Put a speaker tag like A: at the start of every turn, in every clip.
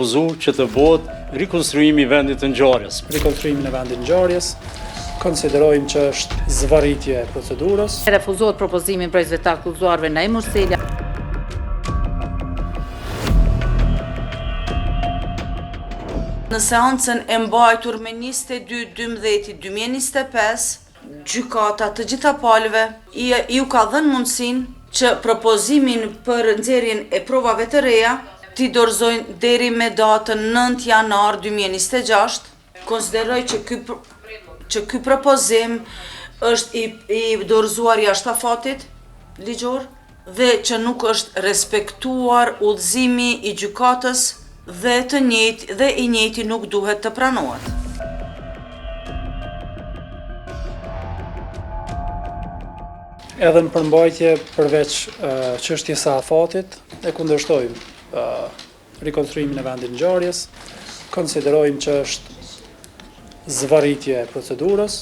A: propozuar që të bëhet rikonstruimi i vendit të ngjarjes.
B: Rikonstruimin e vendit ngjarjes konsiderojmë që është zvarritje e procedurës.
C: Refuzohet propozimi i mbrojtësve të akuzuarve Naim Urseli.
D: Në seancën e mbajtur me 22/12/2025, gjykata të gjitha palëve ju ka dhënë mundësinë që propozimin për nxjerrjen e provave të reja t'i dorëzojnë deri me datën 9 janar 2026. Konsideroj që ky propozim është i dorëzuar jashtë afatit ligjor dhe që nuk është respektuar udhëzimi i gjykatës dhe i njëjti nuk duhet të pranohet.
B: Edhe në përmbajtje përveç çështjes së afatit, e kundërshtojmë rikonstruimin e vendit ngjarjes, konsiderojmë që është zvarritje e procedurës.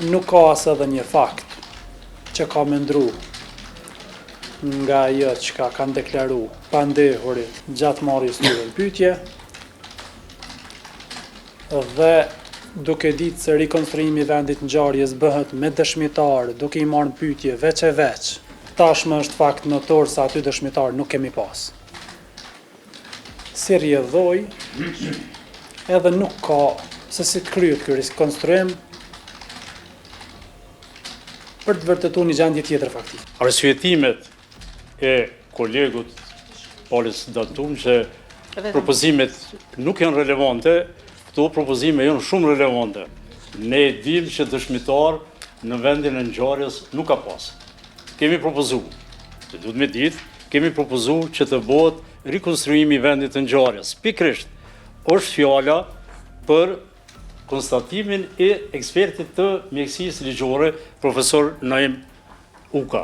B: Nuk ka as edhe një fakt që ka mendru nga ajo që kanë deklaru pandehurit gjatë marrjes tyre në pyetje, dhe duke ditë se rikonstruimi i vendit ngjarjes bëhet me dëshmitar, duke i marrë në pyetje veç e veç, tashmë është fakt notor se aty dëshmitar nuk kemi pas. Si rrjedhoj, edhe nuk ka se si të kryet ky rikonstruim për të vërtetuar një gjendje tjetër faktike.
A: Arsyetimet e kolegut Palës Datum që propozimet nuk janë relevante, këto propozime janë shumë relevante. Ne dim që dëshmitar në vendin e ngjarjes nuk ka pas. Kemi propozuar, që duhet me ditë, kemi propozuar që të bëhet rikonstruimi i vendit të ngjarjes. Pikërisht është fjala për konstatimin e ekspertit të mjekësisë ligjore, profesor Naim Uka.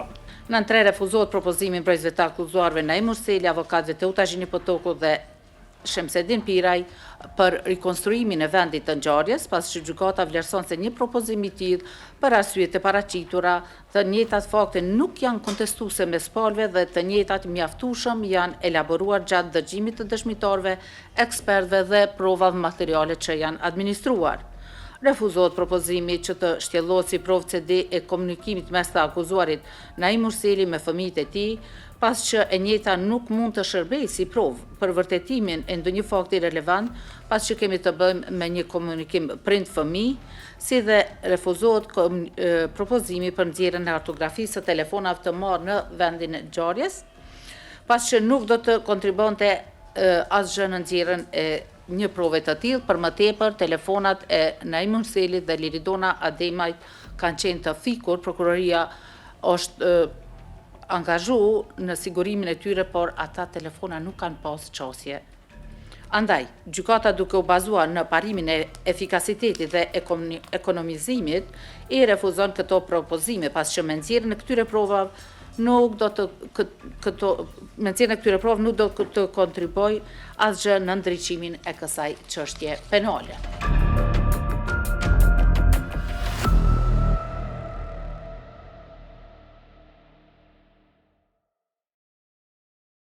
C: Në 3 refuzohet propozimi i mbrojtësve të akuzuarve Naim Urseli, avokatëve Teuta Gjinipotoku dhe Shemsedin Piraj për rikonstruimin e vendit të ngjarjes, pas që gjykata vlerëson se një propozim i tillë për arsyet e paraqitura, të njëjtat fakte nuk janë kontestuese mes palëve dhe të njëjtat mjaftueshëm janë elaboruar gjatë dëgjimit të dëshmitarëve, ekspertëve dhe provave materiale që janë administruar. Refuzohet propozimi që të shtjellohet si provë CD e komunikimit mes të akuzuarit Naim Urseli me fëmijët e tij, pas që e njëjta nuk mund të shërbejë si provë për vërtetimin e ndonjë fakti relevant, pas që kemi të bëjmë me një komunikim prind-fëmijë, si dhe refuzohet propozimi për nxjerrjen e kartografisë së telefonave të marrë në vendin e ngjarjes, pas që nuk do të kontribonte asgjë në nxjerrjen e një prove të tillë. Për më tepër, telefonat e Naim Urselit dhe Liridona Ademajt kanë qenë të fikur, prokuroria është angazhuar në sigurimin e tyre, por ata telefona nuk kanë pas qasje. Andaj, gjykata duke u bazuar në parimin e efikasitetit dhe ekonomizimit, i refuzon këto propozime, pas që me nxjerrjen e këtyre provave nuk do të kontriboj asgjë në ndriçimin e kësaj çështje penale.